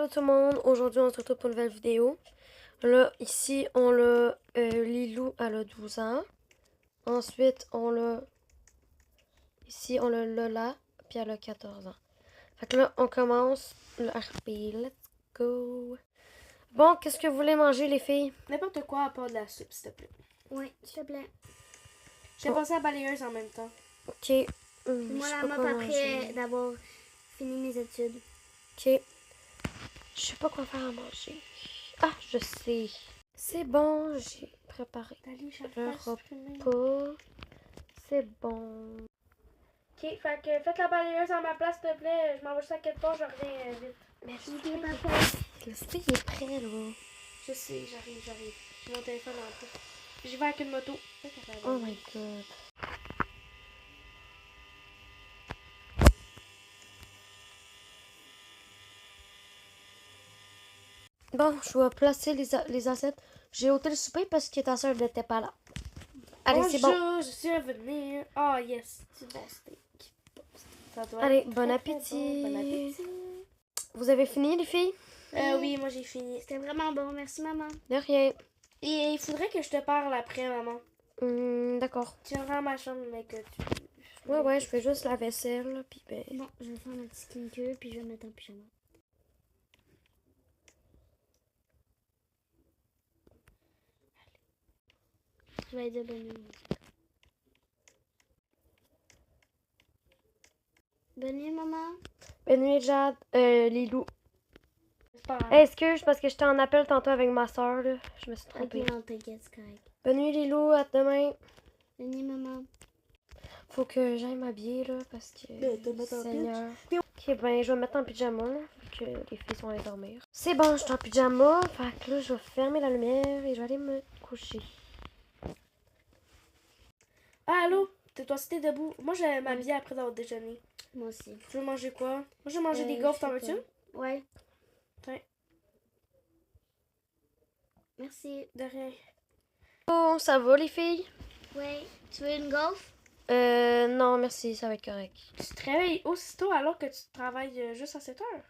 Allô tout le monde, aujourd'hui on se retrouve pour une nouvelle vidéo. Là, ici on a Lilou, elle a 12 ans. Ensuite on a, ici on a Lola, puis elle a 14 ans. Fait que là on commence le RP, let's go. Bon, qu'est-ce que vous voulez manger les filles? N'importe quoi à part de la soupe, s'il te plaît. Oui, s'il te plaît. J'ai pensé à balayeuse en même temps. Ok, Moi, je sais la pas mop quoi après manger. d'avoir fini mes études. Ok, je sais pas quoi faire à manger. Ah, je sais. C'est bon, j'ai préparé Allez, le repas. C'est bon. Ok, fait que faites la balayeuse à ma place, s'il te plaît. Je m'en vais juste à quelque part, je reviens vite. Mais le Ok, souper, parfait. le souper, il est prêt, là. Je sais, j'arrive. J'ai mon téléphone en plus. J'y vais avec une moto. Oh my god. Bon, je vais placer les assiettes. J'ai ôté le souper parce que ta soeur n'était pas là. Allez, c'est bon. Bonjour, je suis revenue. Ah, yes, c'est bon steak. Ça doit Allez, être bon très, appétit. très bon. Bon appétit. Vous avez fini, les filles? Oui, moi j'ai fini. C'était vraiment bon. Merci, maman. De rien. Et il faudrait que je te parle après, maman. D'accord. Tu viendras à ma chambre, mais que tu... Ouais, je fais juste la vaisselle, là, puis ben... Bon, je vais faire ma petite skincare puis je vais me mettre en pyjama. Je vais dire bonne nuit. Bonne nuit, maman. Bonne nuit, Jade. Lilou. C'est pas grave. Hey, excuse, parce que j'étais en appel tantôt avec ma soeur, là. Je me suis Ok, trompée. non, t'inquiète, c'est correct. Bonne nuit, Lilou. À demain. Bonne nuit, maman. Faut que j'aille m'habiller, là, parce que... Ben, te mettre en Seigneur. Ok, ben, je vais me mettre en pyjama, là, vu que les filles sont allées dormir. C'est bon, je suis en pyjama. Fait que là, je vais fermer la lumière et je vais aller me coucher. Ah, allô? Toi, si t'es debout. Moi, je vais m'habiller après d'avoir déjeuné. Moi aussi. Tu veux manger quoi? Moi, je vais manger des Je gaufres, sais t'en veux-tu? pas. Ouais. Tiens, Merci. de rien. Oh, ça va, les filles? Ouais. Tu veux une gaufre? Non, merci, ça va être correct. Tu te réveilles aussitôt alors que tu travailles juste à 7 heures?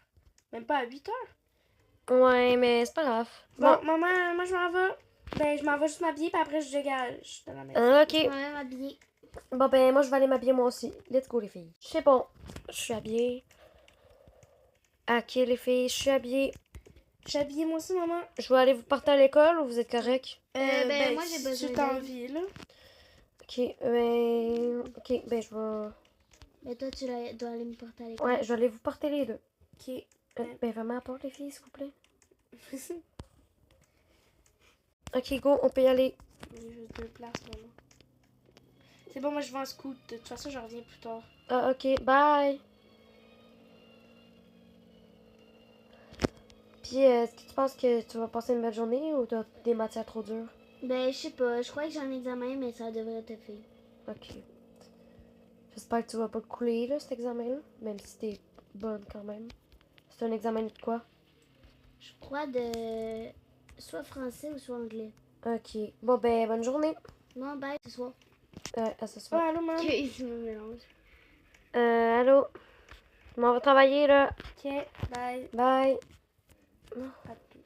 Même pas à 8 heures? Ouais, mais c'est pas grave. Bon, maman, moi, je m'en vais. Ben, je m'en vais juste m'habiller, puis après, je dégage de la maison. Ok. Je vais même m'habiller. Bon, ben, moi, je vais aller m'habiller moi aussi. Let's go, les filles. C'est bon. Je suis habillée. Ok, les filles, je suis habillée. Je suis habillée, moi aussi, maman. Je vais aller vous porter à l'école ou vous êtes correct? Ben, moi, j'ai besoin Si d'aide. t'as envie, là. Ok, ben, je vais... Mais toi, tu dois aller me porter à l'école. Ouais, je vais aller vous porter les deux. Ok. Ben, vraiment, apporte les filles, s'il vous plaît. Ok, go, on peut y aller. Il y a juste 2 places, maman. C'est bon, moi, je vais en scoot. De toute façon, je reviens plus tard. Ah, ok, bye. Puis, est-ce que tu penses que tu vas passer une belle journée ou t'as des matières trop dures? Ben, je sais pas. Je crois que j'ai un examen, mais ça devrait te faire. Ok. J'espère que tu vas pas couler, là, cet examen-là. Même si t'es bonne quand même. C'est un examen de quoi? Je crois de soit français ou soit anglais. Ok. Bon, ben, bonne journée. Non, bye, ce soir. À ce soir. Ah, allô, maman. Ok, je me mélange. Allô? Je m'en vais travailler, là. Ok, bye. Bye. À tout.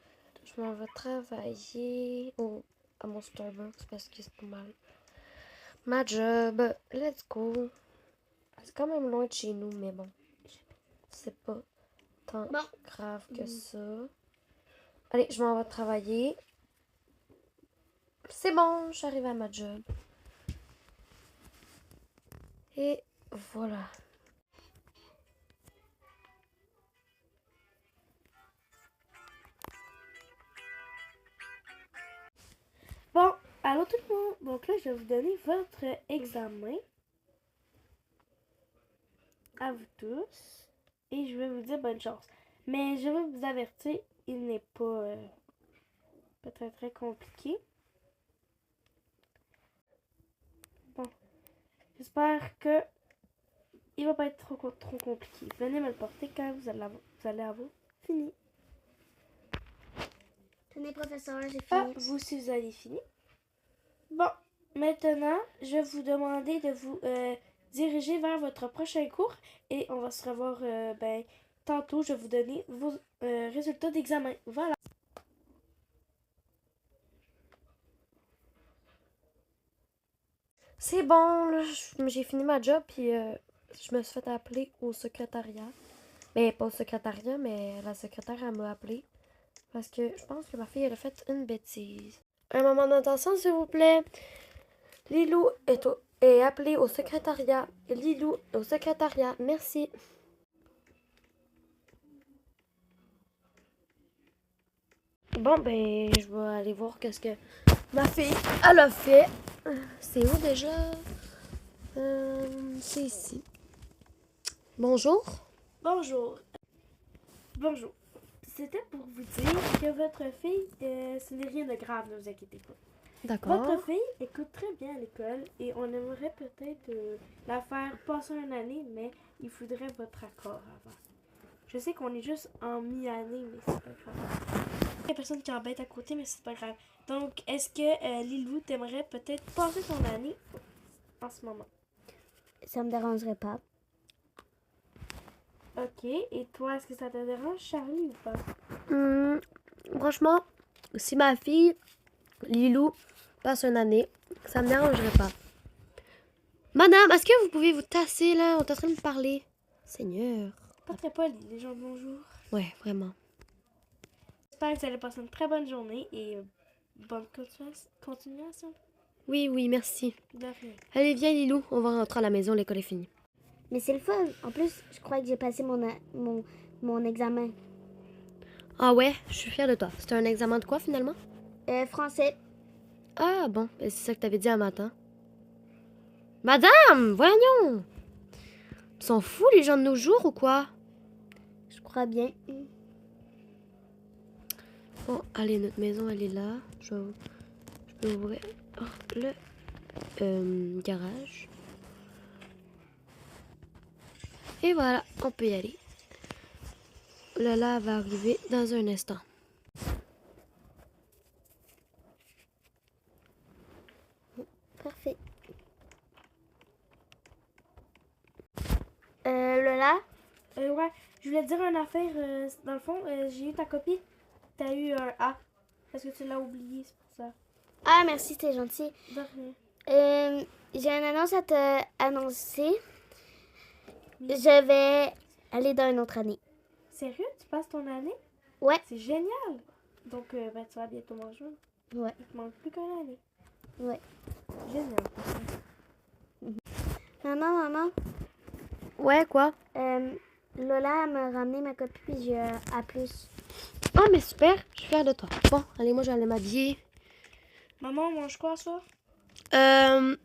Je m'en vais travailler à mon Starbucks parce que c'est pas mal. Ma job. Let's go. C'est quand même loin de chez nous, mais bon. C'est pas tant Bon. grave que ça. Allez, je m'en vais travailler. C'est bon, j'arrive à ma job. Et voilà. Bon, allô tout le monde. Donc là, je vais vous donner votre examen. À vous tous. Et je vais vous dire bonne chance. Mais je vais vous avertir, il n'est pas peut-être très compliqué. Bon. J'espère que il va pas être trop compliqué. Venez me le porter quand vous allez avoir fini. Tenez, professeur, j'ai Ah, fini. vous aussi, vous avez fini. Bon, maintenant, je vais vous demander de vous diriger vers votre prochain cours et on va se revoir tantôt, je vais vous donner vos résultats d'examen. Voilà. C'est bon, là, j'ai fini ma job, puis je me suis fait appeler au secrétariat. Ben, pas au secrétariat, mais la secrétaire, elle m'a appelé. Parce que je pense que ma fille, elle a fait une bêtise. Un moment d'attention, s'il vous plaît. Lilou est appelée au secrétariat. Lilou au secrétariat. Merci. Bon, ben, je vais aller voir qu'est-ce que ma fille, elle a fait. C'est où déjà? C'est ici. Bonjour. Bonjour. Bonjour. C'était pour vous dire que votre fille, ce n'est rien de grave, ne vous inquiétez pas. D'accord. Votre fille écoute très bien à l'école et on aimerait peut-être la faire passer une année, mais il faudrait votre accord avant. Je sais qu'on est juste en mi-année, mais c'est pas grave. Il y a personne qui embête à côté, mais c'est pas grave. Donc, est-ce que Lilou t'aimerait peut-être passer ton année en ce moment? Ça me dérangerait pas. Ok, et toi, est-ce que ça te dérange, Charlie, ou pas? Franchement, si ma fille, Lilou, passe une année, ça me dérangerait pas. Madame, est-ce que vous pouvez vous tasser là? On est en train de me parler. Seigneur. Pas très poli, les gens, bonjour. Ouais, vraiment. J'espère que vous allez passer une très bonne journée et bonne continuation. Oui, oui, merci. De rien. Allez, viens Lilou, on va rentrer à la maison, l'école est finie. Mais c'est le fun. En plus, je crois que j'ai passé mon examen. Ah ouais, je suis fière de toi. C'était un examen de quoi finalement? Français. Ah bon, c'est ça que t'avais dit un matin. Madame, voyons! Ils sont fous les gens de nos jours ou quoi? Je crois bien. Bon, allez, notre maison elle est là. Je peux ouvrir le garage. Et voilà, on peut y aller. Lola va arriver dans un instant. Parfait. Lola? Ouais, je voulais te dire une affaire. Dans le fond, j'ai eu ta copie. T'as eu un A. Parce que tu l'as oublié, c'est pour ça. Ah, merci, c'est gentil. De rien. J'ai une annonce à te annoncer. Je vais aller dans une autre année. Sérieux, tu passes ton année? Ouais. C'est génial. Donc, ben, tu vas bientôt manger. Ouais. Il te manque plus qu'une année. Ouais. Génial pour ça. Maman, Ouais, quoi? Lola m'a ramené ma copie puis j'ai A+. Oh, mais super, je suis fière de toi. Bon, allez, moi, je vais aller m'habiller. Maman, on mange quoi, ça? Je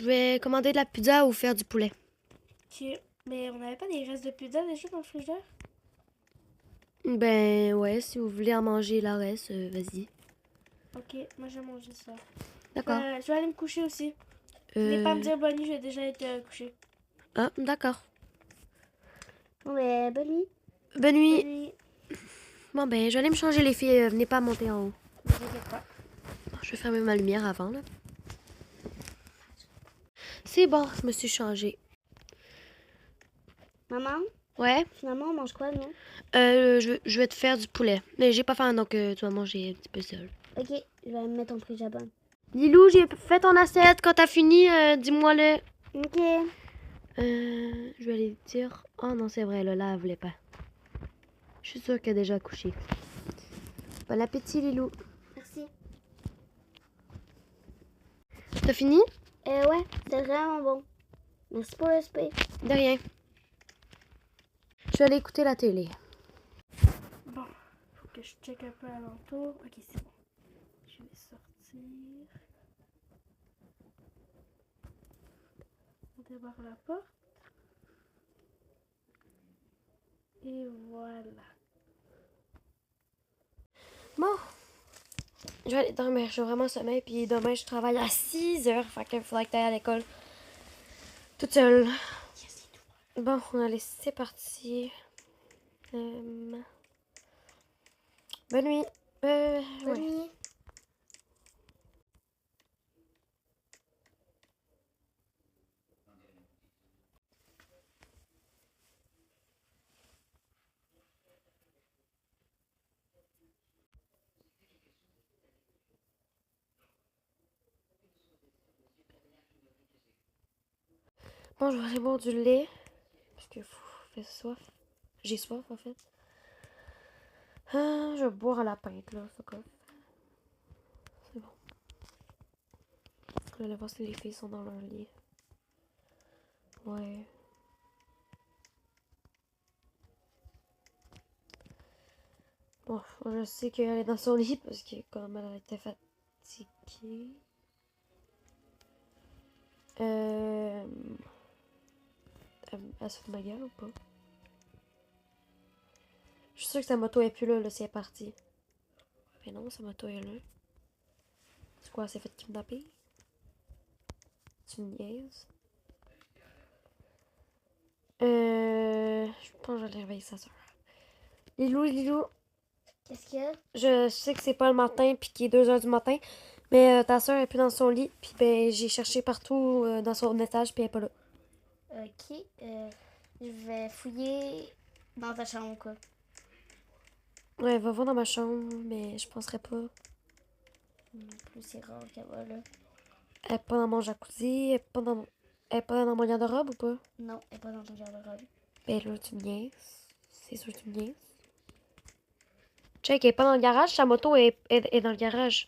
vais commander de la pizza ou faire du poulet. Ok. Mais on n'avait pas des restes de pizza déjà dans le frigidaire? Ben, ouais, si vous voulez en manger la reste, vas-y. Ok, moi je vais manger ça. D'accord. Je vais aller me coucher aussi. Venez pas me dire bonne nuit, j'ai déjà été couché. Ah, d'accord. Ouais, bonne nuit. Bonne nuit. Bonne nuit. Bon, ben, je vais aller me changer, les filles. Venez pas monter en haut. Ne t'inquiète pas. Je vais fermer ma lumière avant, là. C'est bon, je me suis changée. Maman, Ouais? finalement, on mange quoi, nous? Je vais te faire du poulet. Mais j'ai pas faim, donc tu vas manger un petit peu seul. Ok, je vais me mettre en pyjama. Lilou, j'ai fait ton assiette. Quand t'as fini, dis-moi-le. Ok. Je vais aller dire... Oh non, c'est vrai, Lola, elle voulait pas. Je suis sûre qu'elle est déjà couchée. Bon appétit, Lilou. Merci. T'as fini? Ouais, c'est vraiment bon. Merci pour le spé. De rien. Je vais aller écouter la télé. Bon, faut que je check un peu alentour. Ok, c'est bon. Je vais sortir. On débarre la porte. Et voilà. Bon. Je vais aller dormir. J'ai vraiment sommeil. Puis demain, je travaille à 6 heures. Fait qu'il faudrait que t'ailles à l'école. Toute seule. Bon, allez, c'est parti. Bonne nuit. Bonne Ouais. nuit. Bon, je vais aller boire du lait. Parce que fait soif. J'ai soif, en fait. Ah, je vais boire à la pinte, là. Fuck off. C'est bon. Je vais aller voir si les filles sont dans leur lit. Ouais. Bon, je sais qu'elle est dans son lit parce que comme elle était fatiguée. Elle se fout de ma gueule ou pas? Je suis sûre que sa moto est plus là si elle est partie. Mais non, sa moto est là. C'est quoi, elle s'est fait kidnapper? Tu me niaises? Je pense que je vais réveiller sa soeur. Lilou. Qu'est-ce qu'il y a? Je sais que c'est pas le matin puis qu'il est 2h du matin. Mais ta soeur est plus dans son lit. Puis ben j'ai cherché partout dans son étage puis elle est pas là. Ok. Je vais fouiller dans ta chambre, quoi. Ouais, va voir dans ma chambre, mais je penserais pas. Non plus, c'est rare qu'elle va là. Elle est pas dans mon jacuzzi, elle est pas dans mon garde-robe ou pas? Non, elle est pas dans ton garde-robe. Ben là, tu me niaises. C'est sûr que tu me niaises. Check, elle est pas dans le garage, sa moto est dans le garage.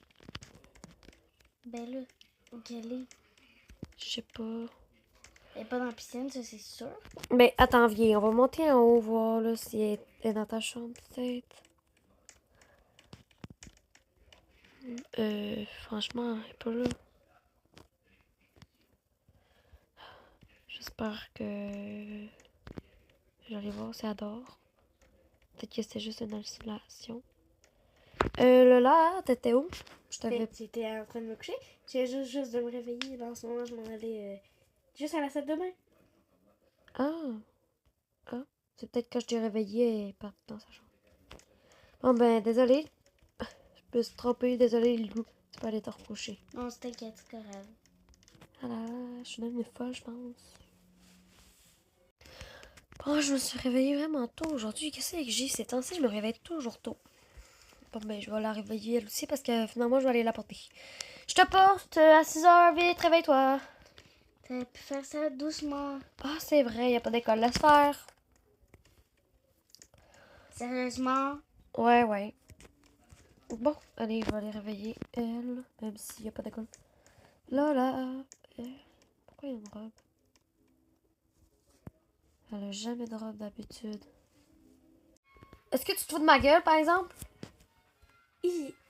Ben là, où qu'elle est? Je sais pas. Elle est pas dans la piscine, ça c'est sûr. Ben attends, viens, on va monter en haut, voir là si elle est dans ta chambre, peut-être. Franchement, elle est pas là. J'espère que j'allais voir si elle dort. Peut-être que c'était juste une hallucination. Lola, t'étais où? Je t'avais. J'étais en train de me coucher. J'ai juste de me réveiller. Là, en ce moment, je m'en allais juste à la salle de bain. Ah. C'est peut-être quand je t'ai réveillée et partie dans sa chambre. Bon ben, désolé. Je me suis trompée, désolé, Lilou. Tu peux aller te recoucher. Non, t'inquiète, c'est correct. Ah là, je suis devenue folle, je pense. Bon, je me suis réveillée vraiment tôt aujourd'hui. Qu'est-ce que j'ai ces temps-ci? Je me réveille toujours tôt. Bon ben, je vais la réveiller elle aussi parce que finalement, je vais aller la porter. Je te porte à 6h, vite, réveille-toi. T'aurais pu faire ça doucement. Ah, c'est vrai, y a pas d'école, laisse faire. Sérieusement? Ouais. Bon, allez, je vais aller réveiller elle, même s'il y a pas d'école. Lola, pourquoi il y a une robe? Elle a jamais de robe d'habitude. Est-ce que tu te fous de ma gueule, par exemple?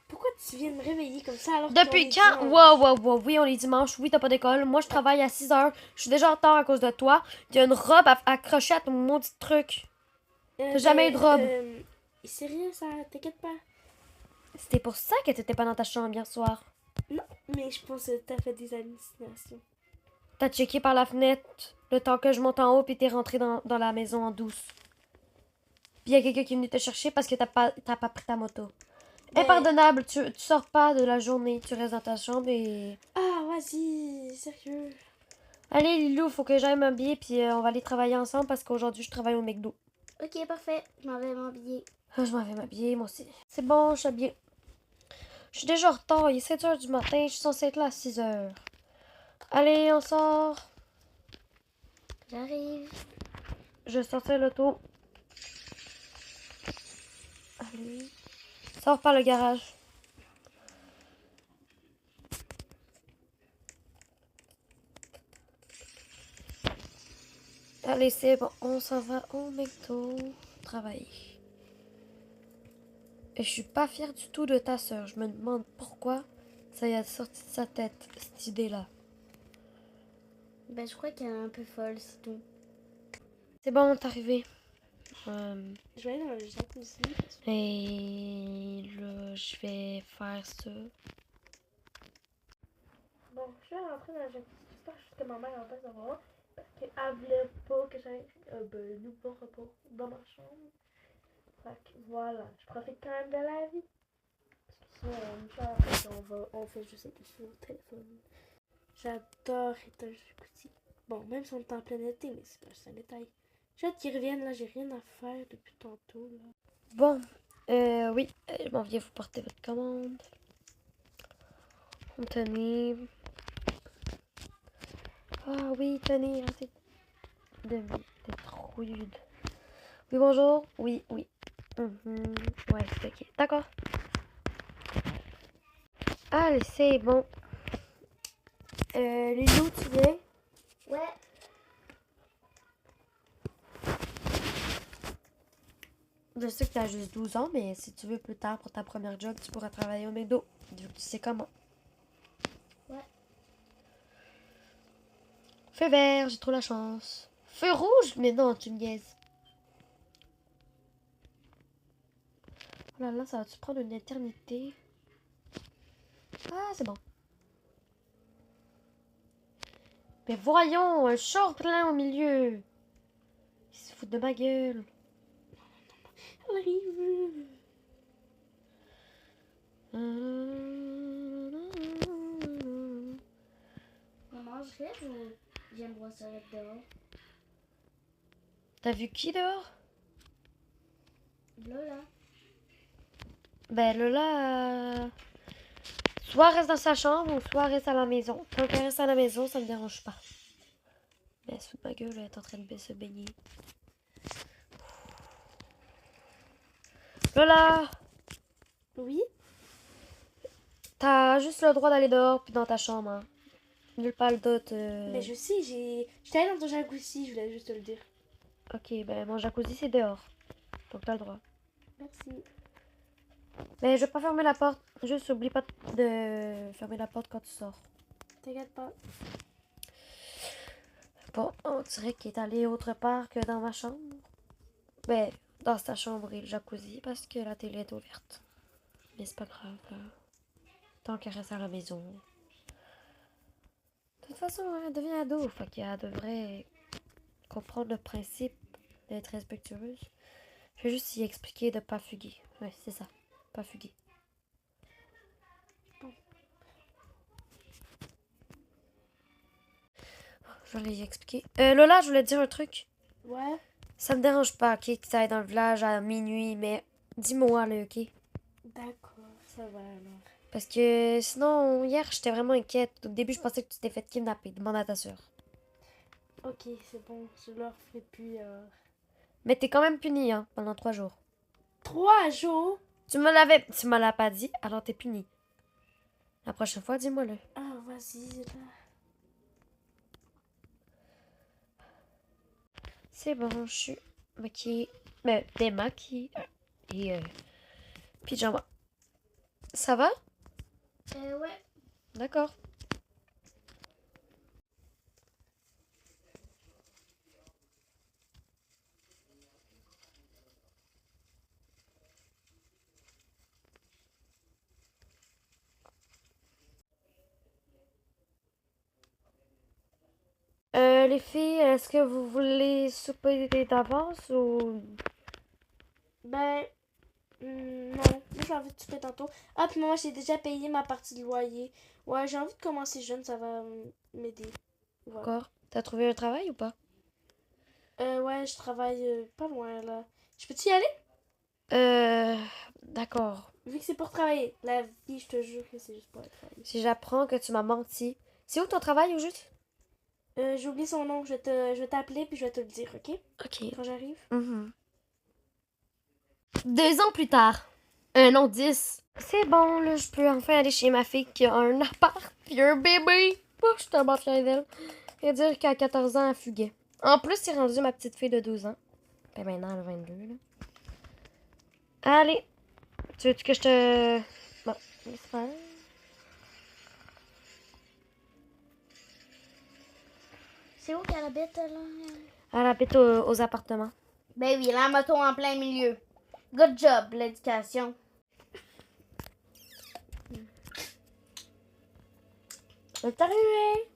Pourquoi tu viens de me réveiller comme ça alors Depuis qu'on est quand? dimanche? Wow, oui, on est dimanche, oui, t'as pas d'école. Moi, je travaille à 6h. Je suis déjà en retard à cause de toi. Il y a une robe accrochée à ton maudit truc. T'as jamais eu de robe. C'est rien, ça, t'inquiète pas. C'était pour ça que t'étais pas dans ta chambre hier soir. Non, mais je pense que t'as fait des hallucinations. T'as checké par la fenêtre le temps que je monte en haut puis t'es rentré dans la maison en douce. Puis y a quelqu'un qui est venu te chercher parce que t'as pas pris ta moto. Impardonnable, tu sors pas de la journée, tu restes dans ta chambre et... Ah, vas-y, sérieux. Allez Lilou, faut que j'aille m'habiller puis on va aller travailler ensemble parce qu'aujourd'hui je travaille au McDo. Ok, parfait. Je m'en vais m'habiller. Ah, je m'en vais m'habiller moi aussi. C'est bon, je suis habillée. Je suis déjà en retard, il est 7h du matin, je suis censée être là à 6h. Allez, on sort. J'arrive. Je vais sortir l'auto. Allez. Sors par le garage. Allez, c'est bon, on s'en va au McDo travailler. Et je suis pas fière du tout de ta soeur. Je me demande pourquoi ça y a sorti de sa tête, cette idée-là. Ben, je crois qu'elle est un peu folle, c'est tout. C'est bon, t'es arrivé. Je vais aller dans le jacuzzi. Et là, je vais faire ça. Bon, je vais rentrer dans le jacuzzi. J'espère que ma mère en passe d'avoir. Parce qu'elle voulait pas que j'aille nous voir pas dans ma chambre. Fait que voilà, je profite quand même de la vie. Parce que sinon, on me charge et on fait juste être sur le téléphone. J'adore être dans le jacuzzi. Bon, même si on est en plein été, mais c'est pas juste un détail. J'ai hâte qu'ils reviennent, là, j'ai rien à faire depuis tantôt, là. Bon, oui, je m'en viens vous porter votre commande. Tenez. Ah oui, tenez, T'es trop rude. Oui, bonjour. Oui, oui. Ouais, c'est ok. D'accord. Allez, c'est bon. Lilou, tu viens? Ouais. Je sais que t'as juste 12 ans, mais si tu veux plus tard pour ta première job, tu pourras travailler au McDo. Vu que tu sais comment. Ouais. Feu vert, j'ai trop la chance. Feu rouge? Mais non, tu me niaises. Oh là là, ça va-tu prendre une éternité? Ah, c'est bon. Mais voyons, un short plein au milieu. Il se fout de ma gueule. Elle arrive. On mangerait ou j'aime voir ça avec dehors? T'as vu qui dehors? Lola. Ben Lola, soit reste dans sa chambre ou soit reste à la maison. Tant qu'elle reste à la maison, ça me dérange pas. Mais sous ma gueule, elle est en train de se baigner. Lola, Oui? t'as juste le droit d'aller dehors puis dans ta chambre. Hein. Nulle part d'autre. Mais je sais, j'étais allée dans ton jacuzzi, je voulais juste te le dire. Ok, ben mon jacuzzi c'est dehors. Donc t'as le droit. Merci. Mais je vais pas fermer la porte. Juste oublie pas de fermer la porte quand tu sors. T'inquiète pas. Bon, on dirait qu'il est allé autre part que dans ma chambre. Ben, dans sa chambre et le jacuzzi parce que la télé est ouverte. Mais c'est pas grave, là. Tant qu'elle reste à la maison. De toute façon, elle devient ado. Fait qu'elle devrait comprendre le principe d'être respectueuse. Je vais juste y expliquer de pas fuguer. Ouais, c'est ça. Pas fuguer. Je vais y expliquer. Lola, je voulais te dire un truc. Ouais? Ça me dérange pas, ok, que tu ailles dans le village à minuit, mais dis-moi, là, ok? D'accord, ça va alors. Parce que sinon, hier, j'étais vraiment inquiète. Au début, je pensais que tu t'es fait kidnapper. Demande à ta soeur. Ok, c'est bon, je leur ferai plus. Mais t'es quand même puni, hein, pendant 3 jours. 3 jours? Tu me l'as pas dit, alors t'es puni. La prochaine fois, dis-moi-le. Ah, vas-y, là. C'est bon, je suis maquillée. Mais démaquillée. Et pyjama. Ça va? Ouais. D'accord. Les filles, est-ce que vous voulez souper d'avance ou... Ben, non. Moi, j'ai envie de souper tantôt. Ah, puis moi, j'ai déjà payé ma partie de loyer. Ouais, j'ai envie de commencer jeune, ça va m'aider. Voilà. Encore? T'as trouvé un travail ou pas? Ouais, je travaille pas loin, là. Je peux-tu y aller? D'accord. Vu que c'est pour travailler. La vie, je te jure que c'est juste pour aller travailler. Si j'apprends que tu m'as menti. C'est où ton travail au juste? J'ai oublié son nom. Je vais t'appeler puis je vais te le dire, ok? Ok. Quand j'arrive. 2 ans plus tard. Non, 10. C'est bon, là, je peux enfin aller chez ma fille qui a un appart puis un bébé. Oh, je suis tellement fière d'elle. Et dire qu'à 14 ans, elle fuguait. En plus, c'est rendu ma petite fille de 12 ans. Ben maintenant, elle a 22, là. Allez. Tu veux que je te... Bon, laisse faire. C'est où qu'elle habite, là? Elle habite aux appartements. Ben oui, la moto en plein milieu. Good job, l'éducation. C'est arrivé.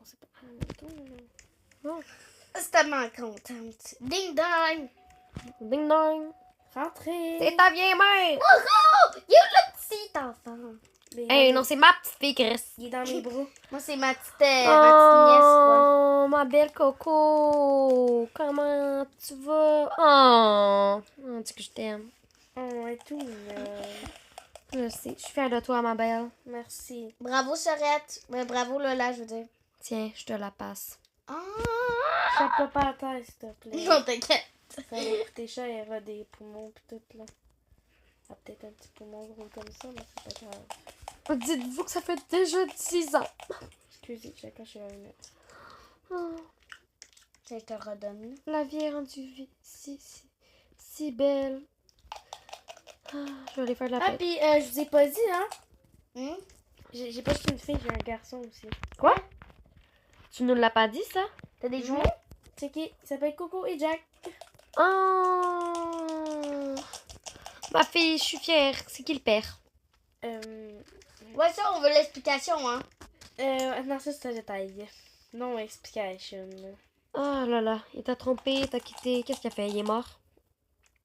C'est pas un moto, là. C'est tellement contente. Ding dong! Ding dong. Rentrez! C'est ta vieille mère. Oh! Il y a le petit enfant. Mais, Hey, non, c'est ma petite fille, Chris. il est dans mes bras. Moi, c'est ma petite nièce, quoi. Oh, ma belle Coco. Comment tu vas? Oh, on dit que je t'aime. Oh, et tout mignon. Je sais, je suis fière de toi, ma belle. Merci. Bravo, Charette. Ben, bravo, Lola, je veux dire. Tiens, je te la passe. Ah! Chape pas à terre, s'il te plaît. Non, t'inquiète. Ça va coûter cher, il y aura des poumons pis tout, là. Ah, peut-être un petit poumon gros comme ça, mais c'est pas grave. Dites-vous que ça fait déjà 10 ans. Excusez, j'ai caché la lunette. Oh, Je te redonne. la vie est rendue si belle. Ah, je vais aller faire de la Ah, paix. pis je vous ai pas dit, hein. Hum? J'ai pas juste une fille, j'ai un garçon aussi. Quoi? Tu nous l'as pas dit, ça? T'as des Non. jumeaux? C'est qui? Il s'appelle Coco et Jack. Oh! Ma fille, je suis fière. C'est qui le père? Ouais, ça, on veut l'explication, hein. Non, ça c'est un détail. Non explication. Oh là là, il t'a trompé, il t'a quitté. Qu'est-ce qu'il a fait? Il est mort?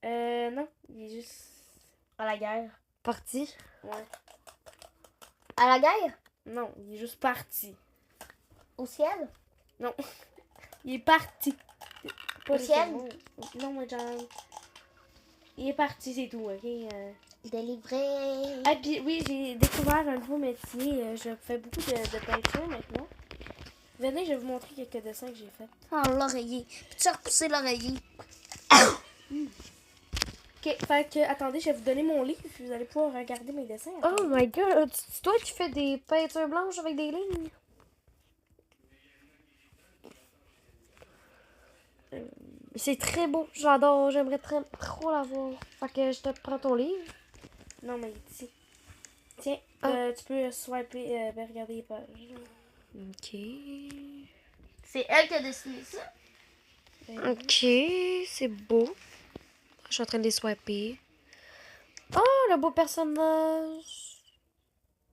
Non, il est juste À la guerre. Parti? Ouais. À la guerre? Non, il est juste parti. Au ciel? Non. Il est parti. Pas Au le ciel? cerveau. Non, moi, genre. Il est parti, c'est tout, ok? Délivré. Ah, puis oui, j'ai découvert un nouveau métier. Je fais beaucoup de peinture maintenant. Venez, je vais vous montrer quelques dessins que j'ai faits. Oh, l'oreiller. Peux-tu repousser l'oreiller? Ok, fait que, attendez, je vais vous donner mon livre, puis vous allez pouvoir regarder mes dessins. Oh my god, c'est toi qui fais des peintures blanches avec des lignes? C'est très beau, j'adore, j'aimerais trop l'avoir. Fait que je te prends ton livre. Non, mais ici. Tiens, tu peux swiper, regarder les pages. Ok. C'est elle qui a dessiné ça? Ok, c'est beau. Je suis en train de les swiper. Oh, le beau personnage.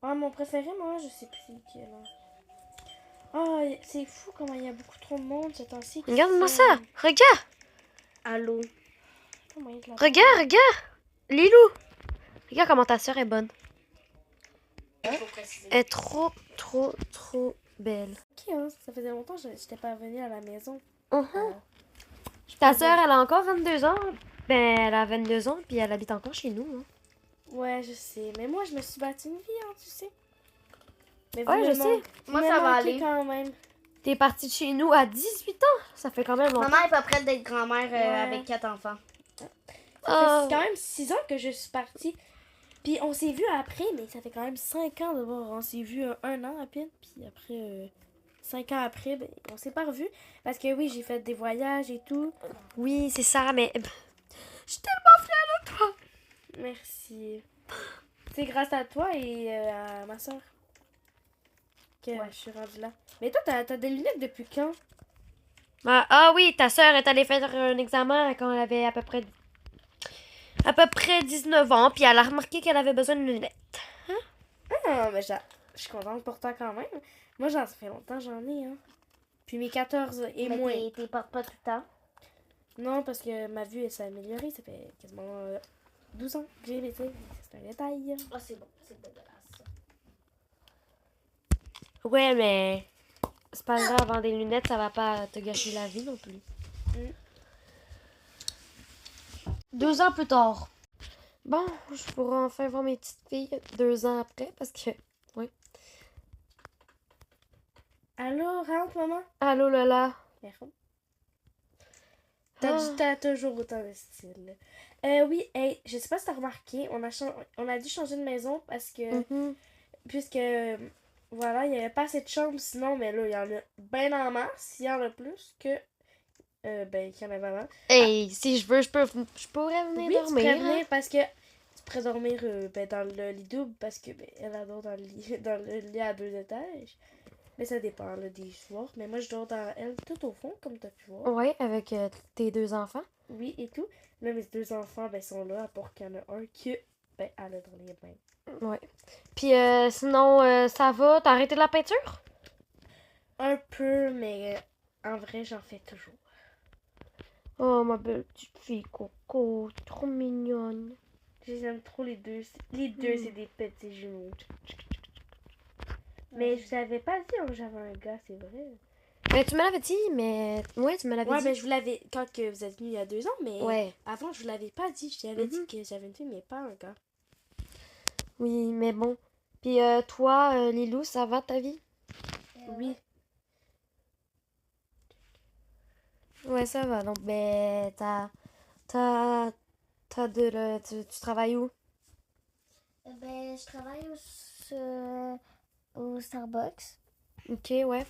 Ah, mon préféré, moi, je sais plus c'est qui, là. Ah, c'est fou comment il y a beaucoup trop de monde ce temps-ci. Regarde-moi ça. Regarde. Allô? Regarde. Lilou. Regarde comment ta soeur est bonne. Il faut préciser. Elle est trop belle. Ok, hein, ça faisait longtemps que j'étais pas venue à la maison. Ta soeur, elle a encore 22 ans. Ben, elle a 22 ans, puis elle habite encore chez nous. Hein. Ouais, je sais. Mais moi, je me suis bâtie une vie, hein, tu sais. Mais Ouais, je sais. Moi, ça va aller. quand même. T'es partie de chez nous à 18 ans. Ça fait quand même longtemps. Maman est pas prête d'être grand-mère Ouais. avec 4 enfants. Ah. Ça fait quand même 6 ans que je suis partie. Puis on s'est vu après, mais ça fait quand même 5 ans d'abord. On s'est vu 1 an à peine. Puis après, 5 ans après, ben, on s'est pas revus. Parce que oui, j'ai fait des voyages et tout. Oui, c'est ça, mais... Je suis tellement fière de toi. Merci. C'est grâce à toi et à ma soeur que je suis rendue là. Mais toi, t'as des lunettes depuis quand? Ah oui, ta soeur est allée faire un examen quand elle avait à peu près 19 ans, puis elle a remarqué qu'elle avait besoin de lunettes. Ah, mais je suis contente pour toi quand même. Moi, ça fait longtemps que j'en ai, hein. Puis mes 14 et Mais moins. t'es portes pas tout le temps. Non, parce que ma vue, elle s'est améliorée. Ça fait quasiment 12 ans que j'ai l'été. C'est un détail. Ah, c'est bon. C'est dégueulasse. Ouais, mais... C'est pas grave, avoir des lunettes, ça va pas te gâcher la vie non plus. 2 ans plus tard. Bon, je pourrai enfin voir mes petites filles 2 ans après, parce que... Allô, rentre, maman? Allô, Lola. Merde. Ah. T'as toujours autant de style. Oui, hey, je sais pas si t'as remarqué, on a dû changer de maison parce que... Mhm. Puisque, voilà, il n'y avait pas assez de chambres sinon, mais là, il y en a bien en masse. Il y en a plus que, qu'il y en avait avant. Hey, si je veux, je pourrais venir Oui, dormir. tu pourrais hein. venir parce que tu pourrais dormir dans le lit double parce que, elle adore dans le lit à 2 étages. Mais ça dépend, là, des soirs. Mais moi, je dors dans elle tout au fond, comme t'as pu voir. Ouais, avec tes 2 enfants. Oui, et tout. Là, mes 2 enfants, sont là, à part qu'il y en a un qui, elle a dans les mains. Ouais. Puis sinon, ça va? T'as arrêté de la peinture? Un peu, mais en vrai, j'en fais toujours. Oh, ma belle petite fille Coco, trop mignonne. Je les aime trop les deux. Les deux, c'est des petits jumeaux. Mais je t'avais pas dit que j'avais un gars, c'est vrai. Ben, tu me l'avais dit, mais... Ouais, tu me l'avais Ouais, dit. ben je vous l'avais quand que vous êtes venus il y a 2 ans, mais Ouais. avant je vous l'avais pas dit. Je t'avais dit que j'avais une fille, mais pas un gars. Oui, mais bon. Puis toi, Lilou, ça va ta vie? Oui. Ouais, ça va. Donc, ben, tu travailles où? Ben, je travaille au Starbucks. Ok, ouais.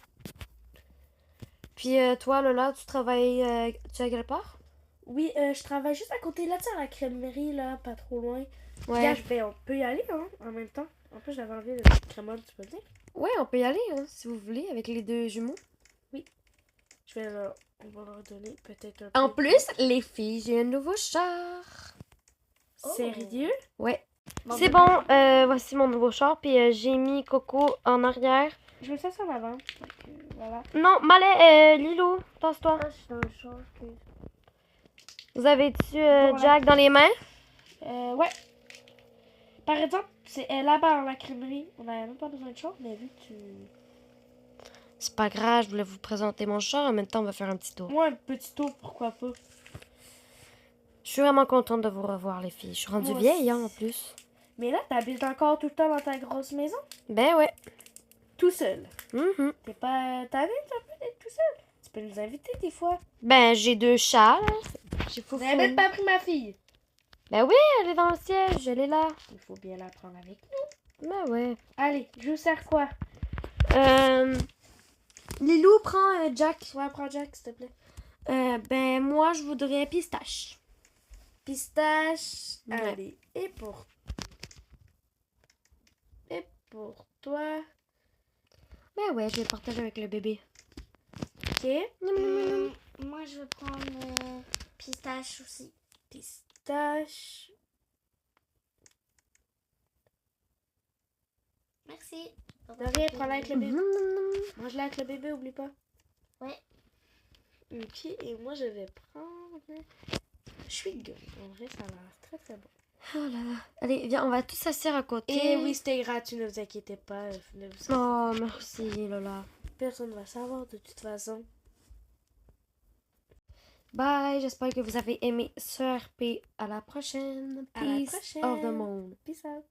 Puis toi, Lola, tu travailles tu es à quelle part? Oui, je travaille juste à côté là, tu sais, à la crèmerie, là, pas trop loin. Ouais. Gars, on peut y aller, hein, en même temps. En plus, j'avais envie de petite crémole, tu peux dire? Ouais, on peut y aller, hein, si vous voulez, avec les deux jumeaux. On va leur donner peut-être un En peu. plus, les filles, j'ai un nouveau char. Sérieux? Ouais. Bon, C'est ben, bon, voici mon nouveau char, puis j'ai mis Coco en arrière. Je mets ça en avant. Donc, voilà. Non, Malais, Lilou, tasse-toi. Ah, je suis dans le char. Vous avez-tu Bon, Jack dans les mains? Ouais. Par exemple, c'est là-bas dans la crèmerie. On n'avait même pas besoin de char, mais vu que tu. C'est pas grave, je voulais vous présenter mon char. En même temps, on va faire un petit tour. Moi, un petit tour, pourquoi pas? Je suis vraiment contente de vous revoir, les filles. Je suis rendue Moi vieille, aussi. hein, en plus. Mais là, t'habites encore tout le temps dans ta grosse maison? Ben ouais. Tout seul. Mhm. T'es pas. T'habites un peu d'être tout seul? Tu peux nous inviter des fois. Ben, j'ai deux chats, là. J'ai Vous Foufoune. n'avez même pas pris ma fille. Ben oui, elle est dans le siège, elle est là. Il faut bien la prendre avec. Ben ouais. Allez, je vous sers quoi? Lilou, prends Jack. Ouais, prends Jack, s'il te plaît. Ben, moi, je voudrais pistache. Pistache. Ouais. Allez, et pour toi. Ben ouais, je vais le partager avec le bébé. Ok. Moi, je vais prendre pistache aussi. Pistache. Merci. De rien, prends-la avec le bébé. Mhm. Mange-la avec le bébé, oublie pas. Ouais. Ok, et moi je vais prendre. Je suis good. En vrai, ça a l'air très très bon. Oh là là. Allez, viens, on va tous s'asseoir à côté. Et oui, c'était gratuit, ne vous inquiétez pas. Oh, merci, Lola. Personne ne va savoir de toute façon. Bye, j'espère que vous avez aimé ce RP. À la prochaine. À la Peace prochaine. of the moon. Peace out.